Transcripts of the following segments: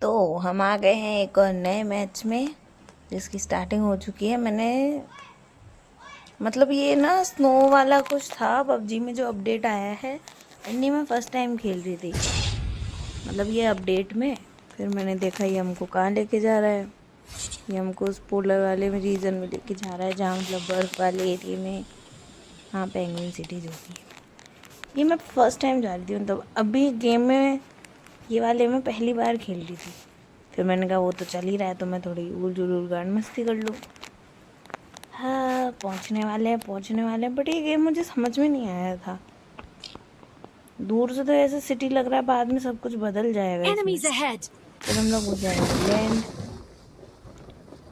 तो हम आ गए हैं एक और नए मैच में जिसकी स्टार्टिंग हो चुकी है। मतलब ये ना स्नो वाला कुछ था पबजी में जो अपडेट आया है। अन्नी मैं फ़र्स्ट टाइम खेल रही थी मतलब ये अपडेट में। फिर मैंने देखा ये हमको कहाँ लेके जा रहा है। ये हमको उस पोलर वाले में रीजन में लेके जा रहा है जहाँ मतलब बर्फ़ वाले एरिया में। हाँ, पेंगुइन सिटी जो भी है। ये मैं फ़र्स्ट टाइम जा रही थी मतलब अभी गेम में ये वाले में पहली बार खेल रही थी। फिर मैंने कहा वो तो चल ही रहा है तो मैं थोड़ी उल जुलूल गान मस्ती कर लूँ। हाँ, पहुँचने वाले हैं बट ये गेम मुझे समझ में नहीं आया था। दूर से तो ऐसे सिटी लग रहा है, बाद में सब कुछ बदल जाएगा इसमें। फिर हम लोग हो जाएंगे लैंड।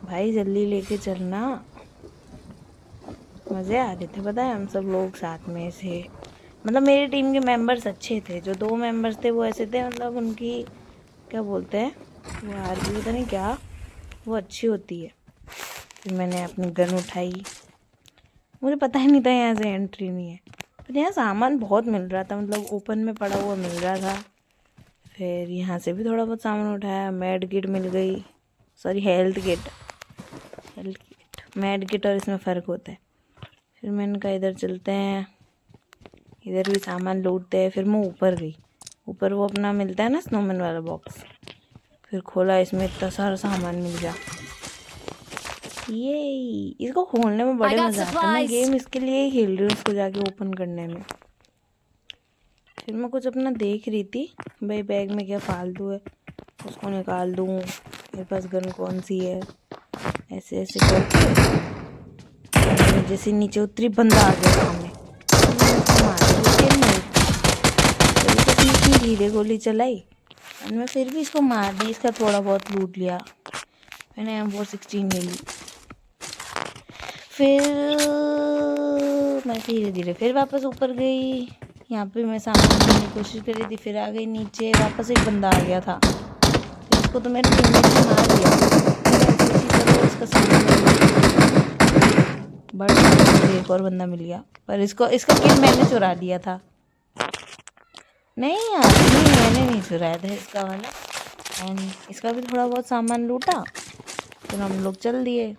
भाई जल्दी लेके चलना। मज़े आ रहे थे पता है, हम सब लोग साथ में से मतलब मेरी टीम के मेंबर्स अच्छे थे। जो 2 मेंबर्स थे वो ऐसे थे मतलब उनकी क्या बोलते हैं वो आरपी पता नहीं क्या वो अच्छी होती है। फिर मैंने अपनी गन उठाई। मुझे पता ही नहीं था यहाँ से एंट्री नहीं है। फिर यहाँ सामान बहुत मिल रहा था मतलब ओपन में पड़ा हुआ मिल रहा था। फिर यहाँ से भी थोड़ा बहुत सामान उठाया। मेड किट मिल गई, sorry health kit. Made kit और इसमें फ़र्क होता है। फिर मैंने कहा इधर चलते हैं, इधर भी सामान लूटते हैं। फिर मैं ऊपर गई। ऊपर वो अपना मिलता है ना स्नोमैन वाला बॉक्स। फिर खोला, इसमें इतना सारा सामान मिल गया। ये इसको खोलने में बड़े मज़ा आता है। मैं गेम इसके लिए ही खेल रही हूँ, इसको जाके ओपन करने में। फिर मैं कुछ अपना देख रही थी भाई बैग में क्या फालतू है उसको निकाल दूँ, मेरे पास गन कौन सी है। ऐसे ऐसे करके जैसे नीचे उतरी बंदा आ गया सामने। मैंने उसको मार दिया। इतनी धीरे गोली चलाई और मैं फिर भी इसको मार दी। इसका थोड़ा बहुत लूट लिया। मैंने M416 ले ली। फिर मैं धीरे धीरे फिर वापस ऊपर गई। यहाँ पे मैं सामान ढूंढने की कोशिश कर रही थी। फिर आ गई नीचे, वापस एक बंदा आ गया था। फिर इसको तो मेरे टीममेट ने मार दिया। फिर इसी तरह इसका सामान बट मुझे एक और बंदा मिल गया पर इसका किल मैंने चुरा लिया था। नहीं यार नहीं, मैंने नहीं चुराया था इसका वाला। एंड इसका भी थोड़ा बहुत सामान लूटा। फिर हम लोग चल दिए।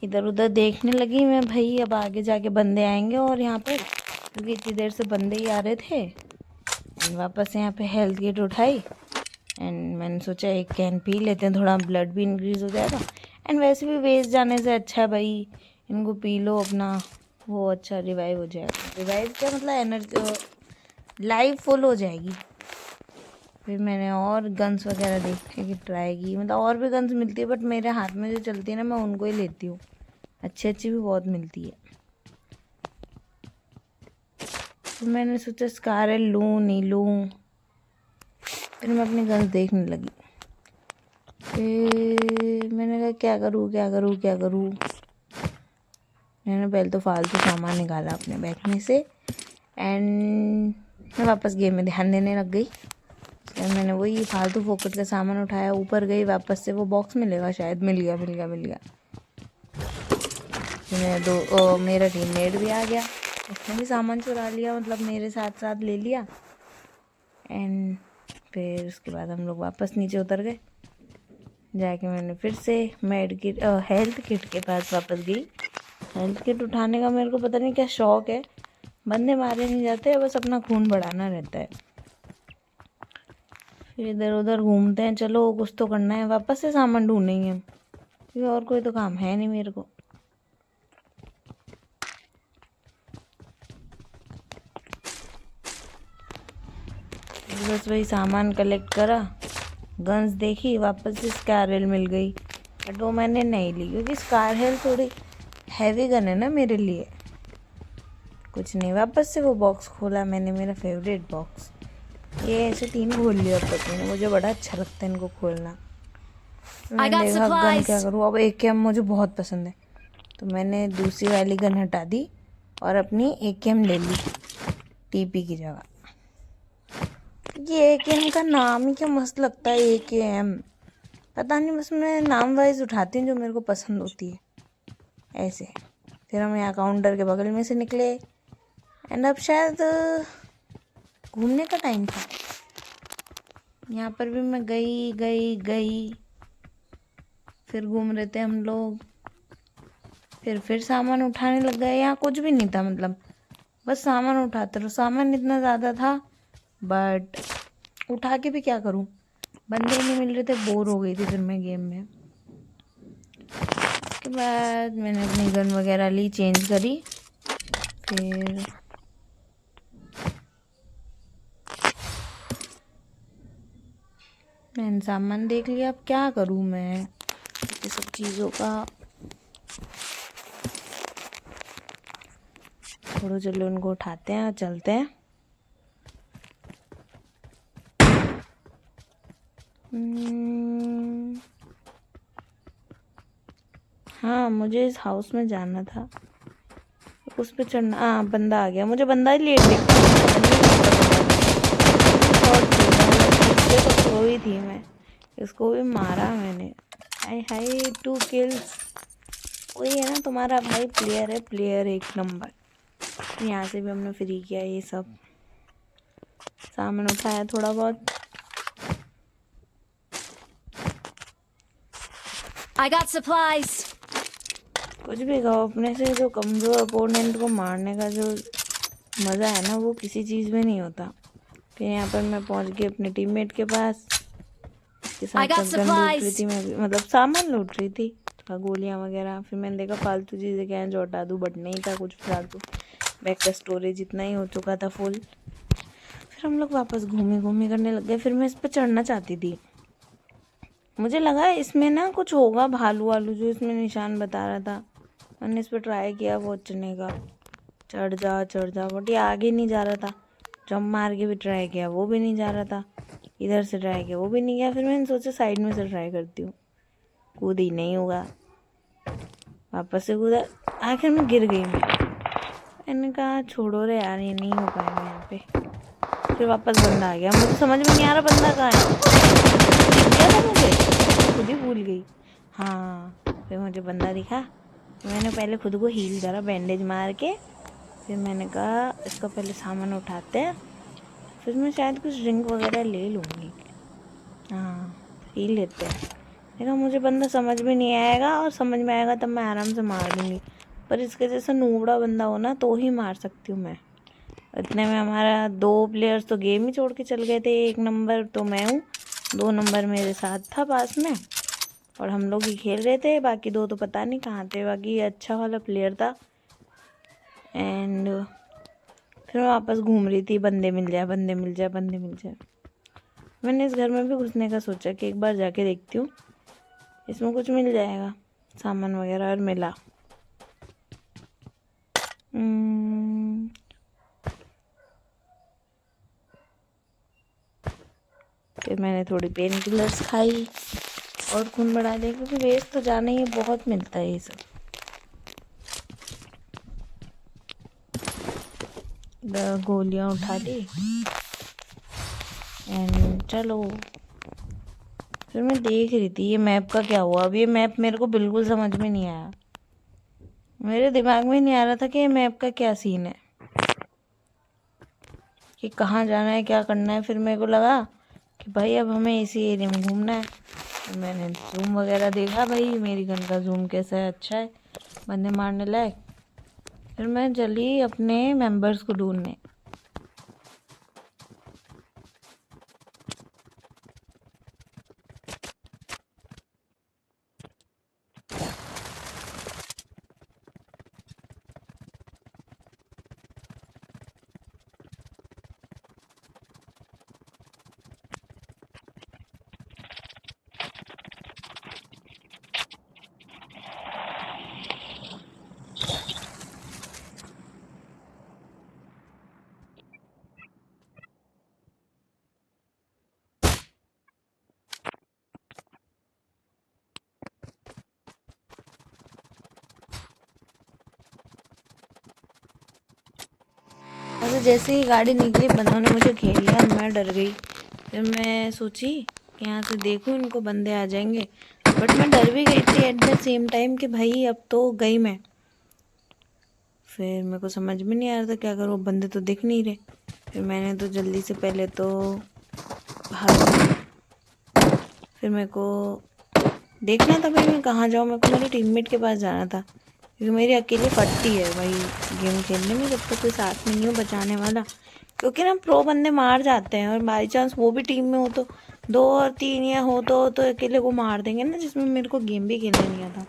इधर उधर देखने लगी मैं भाई अब आगे जाके बंदे आएंगे और यहाँ पर क्योंकि इतनी देर से बंदे ही आ रहे थे। एंड वापस यहाँ पे हेल्थ किट उठाई एंड मैंने सोचा एक कैन पी लेते हैं, थोड़ा ब्लड भी इंक्रीज हो जाएगा। एंड वैसे भी वेस्ट जाने से अच्छा है भाई इनको पी लो अपना, वो अच्छा रिवाइव हो जाएगा। रिवाइव क्या मतलब एनर्जी, लाइफ फुल हो जाएगी। फिर मैंने और गन्स वगैरह देखने की ट्राई की, मतलब और भी गन्स मिलती है बट मेरे हाथ में जो चलती है ना मैं उनको ही लेती हूँ। अच्छी अच्छी भी बहुत मिलती है। तो मैंने सोचा स्कारल लूँ नहीं लूँ। फिर मैं अपनी गन्स देखने लगी। फिर मैंने कहा क्या करूँ। मैंने पहले तो फालतू सामान निकाला अपने बैग में से एंड मैं वापस गेम में ध्यान देने लग गई। फिर मैंने वही फालतू फोकट का सामान उठाया, ऊपर गई, वापस से वो बॉक्स मिलेगा शायद, मिल गया। फिर मेरा टीममेट भी आ गया, उसने भी सामान चुरा लिया मतलब मेरे साथ साथ ले लिया। एंड फिर उसके बाद हम लोग वापस नीचे उतर गए। जाके मैंने फिर से हेल्थ किट के पास वापस गई। हेल्थ किट उठाने का मेरे को पता नहीं क्या शौक है। बंदे मारे नहीं जाते, बस अपना खून बढ़ाना रहता है। फिर इधर उधर घूमते हैं, चलो कुछ तो करना है, वापस से सामान ढूंढेंगे हम क्योंकि और कोई तो काम है नहीं मेरे को। बस वही सामान कलेक्ट करा, गन्स देखी, वापस से स्कारल मिल गई बट वो मैंने नहीं ली क्योंकि स्कारल थोड़ी हैवी गन है ना मेरे लिए। कुछ नहीं, वापस से वो बॉक्स खोला मैंने, मेरा फेवरेट बॉक्स। ये ऐसे 3 खोल लिया अब तक मैंने, मुझे बड़ा अच्छा लगता है इनको खोलना। मैंने देखा गन क्या करूँ, अब AKM मुझे बहुत पसंद है तो मैंने दूसरी वाली गन हटा दी और अपनी AKM ले ली TP की जगह। ये AKM का नाम ही क्या मस्त लगता है, AKM पता नहीं, बस मैं नाम वाइज उठाती हूँ जो मेरे को पसंद होती है ऐसे। फिर हम यहाँ काउंटर के बगल में से निकले एंड अब शायद घूमने का टाइम था। यहाँ पर भी मैं गई गई गई, फिर घूम रहे थे हम लोग, फिर सामान उठाने लग गए। यहाँ कुछ भी नहीं था, मतलब बस सामान उठाते रहो। सामान इतना ज़्यादा था बट उठा के भी क्या करूँ, बंदे नहीं मिल रहे थे, बोर हो गई थी फिर मैं गेम में। उसके बाद मैंने अपनी गन वगैरह ली, चेंज करी, फिर मैंने सामान देख लिया। अब क्या करूँ मैं ये सब चीज़ों का। छोड़ो, चलो उनको उठाते हैं और चलते हैं। हाँ, मुझे इस हाउस में जाना था, उस पे चढ़ना। हाँ, बंदा आ गया, मुझे बंदा ही लेट दिखता है। तो सोई थी मैं, इसको भी मारा मैंने। हाय हाय, 2 किल्स। वही है ना, तुम्हारा भाई प्लेयर है, प्लेयर 1 नंबर। यहाँ से भी हमने फ्री किया ये सब, सामान उठाया थोड़ा बहुत। I got supplies. कुछ भी कहो, अपने से जो कमज़ोर अपोनेंट को मारने का जो मज़ा है ना, वो किसी चीज़ में नहीं होता। फिर यहाँ पर मैं पहुँच गई अपने टीममेट के पास, उसके साथ साथ गन लूट रही थी मैं भी, मतलब सामान लूट रही थी, थोड़ा गोलियाँ वगैरह। फिर मैंने देखा फालतू चीज़ें क्या हैं जो हटा दूँ, बट नहीं था कुछ फालतू। बैग का स्टोरेज इतना ही हो चुका था फुल। फिर हम लोग वापस घूमी करने लग गए। फिर मैं इस पर चढ़ना चाहती थी, मुझे लगा इसमें ना कुछ होगा, भालू वालू जो इसमें निशान बता रहा था। मैंने इस पर ट्राई किया वो चढ़ने का, चढ़ जा, बट ये आगे नहीं जा रहा था। जंप मार के भी ट्राई किया, वो भी नहीं जा रहा था। इधर से ट्राई किया, वो भी नहीं गया। फिर मैंने सोचा साइड में से ट्राई करती हूँ, कूदी नहीं होगा, वापस से कूदा, आखिर में गिर गई मैंने कहा छोड़ो रे यार, ये नहीं हो पाएगा यहाँ पे। फिर वापस बंदा आ गया, मुझे समझ में नहीं आ रहा बंदा कहाँ है। क्या था मुझे, खुद ही भूल गई। हाँ, फिर मुझे बंदा दिखा, मैंने पहले खुद को हील करा बैंडेज मार के। फिर मैंने कहा इसका पहले सामान उठाते हैं, फिर मैं शायद कुछ ड्रिंक वगैरह ले लूँगी। हाँ, पी लेते हैं। देखा, मुझे बंदा समझ में नहीं आएगा, और समझ में आएगा तब मैं आराम से मार दूँगी। पर इसके जैसा नूबड़ा बंदा हो ना तो ही मार सकती हूँ मैं। इतने में हमारा 2 प्लेयर्स तो गेम ही छोड़ के चल गए थे। 1 नंबर तो मैं हूँ, 2 नंबर मेरे साथ था पास में, और हम लोग ही खेल रहे थे। बाकी 2 तो पता नहीं कहाँ थे। बाकी अच्छा वाला प्लेयर था। एंड फिर मैं वापस घूम रही थी, बंदे मिल जाए, बंदे मिल जाए, बंदे मिल जाए। मैंने इस घर में भी घुसने का सोचा कि एक बार जाके देखती हूँ, इसमें कुछ मिल जाएगा सामान वगैरह, और मिला। फिर मैंने थोड़ी पेन किलर्स खाई और खून बढ़ा दिया, क्योंकि वेस्ट तो जाना ही है, बहुत मिलता है ये सब। गोलियां उठा ली एंड चलो। फिर मैं देख रही थी ये मैप का क्या हुआ। अब ये मैप मेरे को बिल्कुल समझ में नहीं आया, मेरे दिमाग में नहीं आ रहा था कि ये मैप का क्या सीन है, कि कहाँ जाना है, क्या करना है। फिर मेरे को लगा कि भाई अब हमें इसी एरिया में घूमना है। तो मैंने जूम वगैरह देखा, भाई मेरी गन का जूम कैसा है, अच्छा है, बंदे मारने लायक। फिर मैं चली अपने मेंबर्स को ढूंढने। और जैसे ही गाड़ी निकली, बंदों ने मुझे घेर लिया, मैं डर गई। फिर मैं सोची कि यहाँ से देखूँ इनको बंदे आ जाएंगे, बट मैं डर भी गई थी एट द सेम टाइम कि भाई अब तो गई मैं। फिर मेरे को समझ में नहीं आ रहा था क्या करूँ, बंदे तो दिख नहीं रहे। फिर मैंने तो जल्दी से पहले तो भाग फिर मेरे को देखना था भाई मैं कहाँ जाऊँ, मेरे को मेरे टीममेट के पास जाना था क्योंकि मेरी अकेले फटती है भाई गेम खेलने में जब तक कोई साथ में नहीं हो बचाने वाला। क्योंकि ना प्रो बंदे मार जाते हैं और बाई चांस वो भी टीम में हो तो 2 और 3 या हो तो अकेले को मार देंगे ना, जिसमें मेरे को गेम भी खेलने नहीं आता।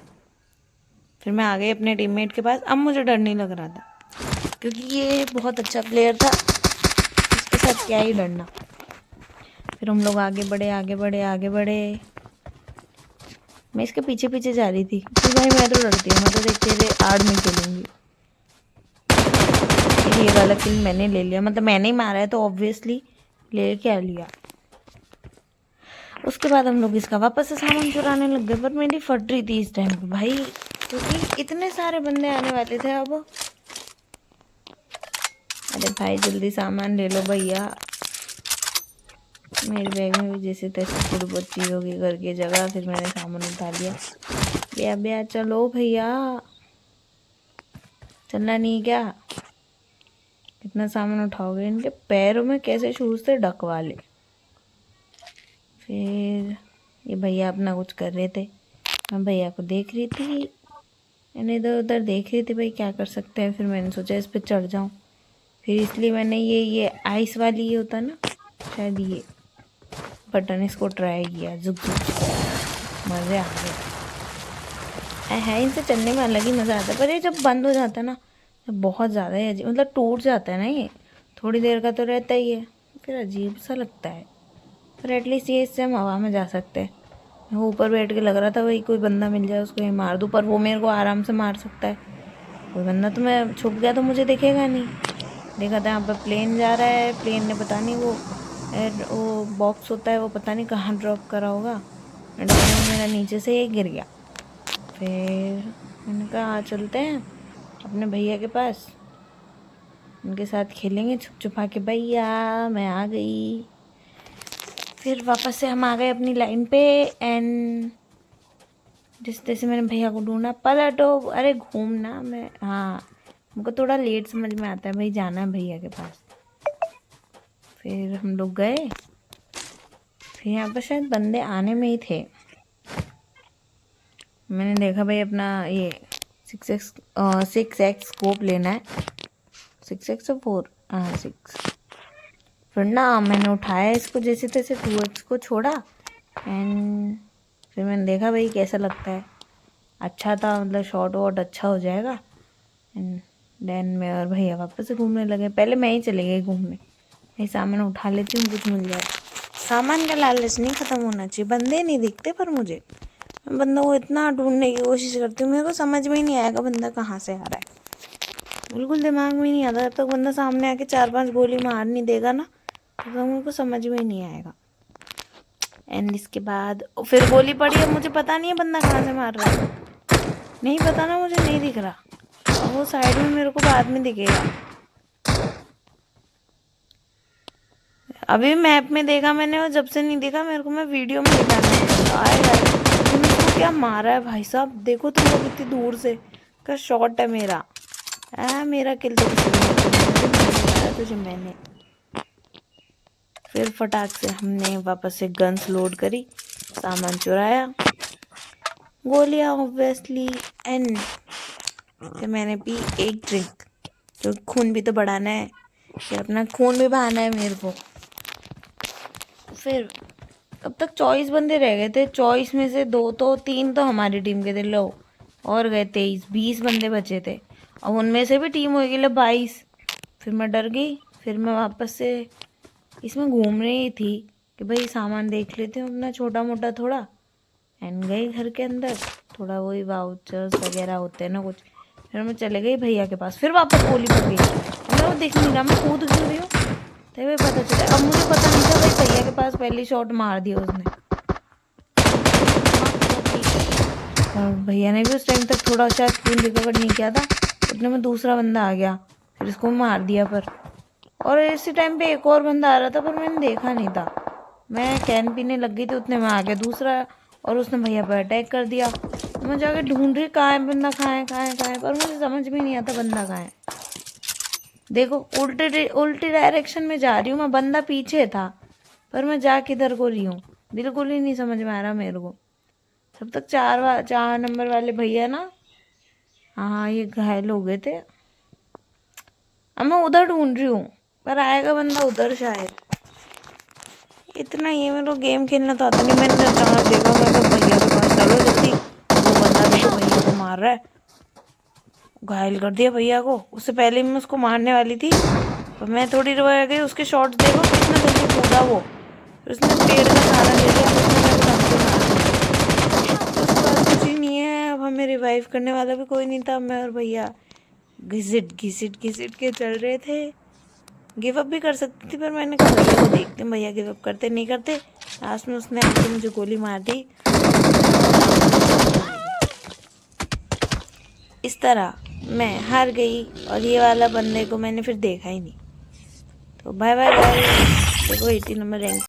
फिर मैं आ गई अपने टीममेट के पास। अब मुझे डर नहीं लग रहा था क्योंकि ये बहुत अच्छा प्लेयर था, इसके साथ क्या ही डरना। फिर हम लोग आगे बढ़े आगे बढ़े आगे बढ़े। मैं इसके पीछे पीछे जा रही थी कि भाई मैं तो डरती हूँ, मैं तो अकेले आड़ में खेलूंगी। फिर ये वाला किल मैंने ले लिया, मतलब मैंने ही मारा है तो ऑब्वियसली ले क्या लिया। उसके बाद हम लोग इसका वापस से सामान चुराने लग गए, पर मेरी फट रही थी इस टाइम पे भाई क्योंकि इतने सारे बंदे आने वाले थे। अब अरे भाई जल्दी सामान ले लो भैया। मेरे बैग में भी जैसे तैसे थोड़ी बहुत चीज़ होगी घर की जगह। फिर मैंने सामान उठा लिया। भैया भैया चलो भैया, चलना नहीं क्या? कितना सामान उठाओगे? इनके पैरों में कैसे शूज थे डक वाले। फिर ये भैया अपना कुछ कर रहे थे, मैं भैया को देख रही थी, मैंने इधर उधर देख रही थी भाई क्या कर सकते हैं। फिर मैंने सोचा इस पर चढ़ जाऊँ, फिर इसलिए मैंने ये आइस वाली ये होता ना शायद ये बटन, इसको ट्राई किया। झुक झुक मज़े आ गए है। इनसे चलने में अलग ही मज़ा आता है, पर ये जब बंद हो जाता है ना तो बहुत ज़्यादा ही अजीब, मतलब टूट जाता है ना, ये थोड़ी देर का तो रहता ही है, फिर अजीब सा लगता है। पर एटलीस्ट ये इससे हम हवा में जा सकते हैं। मैं ऊपर बैठ के लग रहा था भाई कोई बंदा मिल जाए उसको ये मार दूँ, पर वो मेरे को आराम से मार सकता है। कोई बंदा तो मैं छुप गया तो मुझे दिखेगा नहीं। देखा था यहाँ पर प्लेन जा रहा है, प्लेन ने पता नहीं वो बॉक्स होता है वो पता नहीं कहाँ ड्रॉप करा होगा, मेरा नीचे से ये गिर गया। फिर मैंने कहा चलते हैं अपने भैया के पास, उनके साथ खेलेंगे छुप छुपा के। भैया मैं आ गई। फिर वापस से हम आ गए अपनी लाइन पे एंड जिस जैसे मैंने भैया को ढूंढा, पलटो अरे घूमना। मैं हाँ हमको थोड़ा लेट समझ में आता है भाई जाना है भैया के पास। फिर हम लोग गए, फिर यहाँ पर शायद बंदे आने में ही थे। मैंने देखा भाई अपना ये 6x स्कोप लेना है, 6x और 4 हाँ 6। फिर ना मैंने उठाया इसको जैसे तैसे 2x को छोड़ा एंड फिर मैंने देखा भाई कैसा लगता है। अच्छा था, मतलब शॉट वॉट अच्छा हो जाएगा। एंड देन मैं और भैया वापस से घूमने लगे। पहले मैं ही चले गई घूमने, ये सामान उठा लेती हूँ कुछ मिल जाए। सामान का लालच नहीं ख़त्म होना चाहिए। बंदे नहीं दिखते पर मुझे, मैं बंदों को इतना ढूंढने की कोशिश करती हूँ, मेरे को समझ में ही नहीं आएगा बंदा कहाँ से आ रहा है। बिल्कुल दिमाग में नहीं आता। जब तक बंदा सामने आके 4-5 गोली मार नहीं देगा ना तब तक मेरे को समझ में ही नहीं आएगा। एंड इसके बाद फिर गोली पड़ी, अब मुझे पता नहीं है बंदा कहाँ से मार रहा है, नहीं पता ना, मुझे नहीं दिख रहा। अब वो साइड में मेरे को बाद में दिखेगा। अभी मैप में देखा मैंने और जब से नहीं देखा मेरे को, मैं वीडियो में दिखाना आएगा उसको क्या मारा है भाई साहब। देखो तुम लोग इतनी दूर से का शॉट है मेरा। मेरा किल तो किसी ने मारा तुझे मैंने। फिर फटाक से हमने वापस से गन्स लोड करी, सामान चुराया, गोलियां ऑब्वियसली एंड फिर मैंने पी एक ड्रिंक, तो खून भी तो बढ़ाना है, फिर अपना खून भी बहाना है मेरे को। फिर अब तक 24 बंदे रह गए थे, 24 में से 2 तो 3 तो हमारी टीम के थे, लो और गए 23-20 बंदे बचे थे। अब उनमें से भी टीम हो गई लो 22। फिर मैं डर गई, फिर मैं वापस से इसमें घूम रही थी कि भाई सामान देख लेते हैं अपना छोटा मोटा थोड़ा, एंड गई घर के अंदर। थोड़ा वही वाउचर्स वगैरह होते हैं ना कुछ। फिर मैं चले गई भैया के पास, फिर वापस गोली पड़ गई, मैं वो देख नहीं रहा, मैं कूद क्यों रही हूँ तभी पता चला। अब मुझे पता नहीं था भाई भैया के पास पहली शॉट मार दिया उसने, और भैया ने भी उस टाइम तक थोड़ा शायद खून रिकवर नहीं किया था, उतने में दूसरा बंदा आ गया, फिर उसको मार दिया। पर और इसी टाइम पे एक और बंदा आ रहा था पर मैंने देखा नहीं था, मैं कैन पीने लग गई थी, उतने में आ गया दूसरा और उसने भैया पर अटैक कर दिया। मैं जाके ढूंढ रही कहाँ है बंदा, कहाँ है कहाँ है कहाँ है, पर मुझे समझ में नहीं आता बंदा कहाँ है। देखो उल्टे डायरेक्शन में जा रही हूँ मैं, बंदा पीछे था पर मैं जा किधर को रही हूँ बिल्कुल ही नहीं समझ में आ रहा मेरे को। तब तक 4 नंबर वाले भैया ना, हाँ ये घायल हो गए थे। अब मैं उधर ढूंढ रही हूँ, पर आएगा बंदा उधर शायद। इतना ये मेरे को गेम खेलना तो आता नहीं। मैंने अचानक देखा, मैं कहा भैया के पास चलो जल्दी, वो बंदा देखो भैया को मार रहा है, घायल कर दिया भैया को। उससे पहले मैं उसको मारने वाली थी, पर मैं थोड़ी देर रह गई। उसके शॉट्स देखो कितना जल्दी कूदा वो, फिर उसने पेड़ का सहारा ले लिया, फिर उसने मेरे को दम से मार दिया। उसके बाद कुछ ही नहीं है। अब हमें रिवाइव करने वाला भी कोई नहीं था। मैं और भैया घिसिट घिसिट घिसिट के चल रहे थे। गिव अप भी कर सकती थी, पर मैंने कहा भैया को देखते हैं, भैया गिव अप करते नहीं करते। लास्ट में उसने आके मुझे गोली मार दी। इस तरह मैं हार गई, और ये वाला बंदे को मैंने फिर देखा ही नहीं। तो बाय बाय गाइस। देखो 80 नंबर रैंक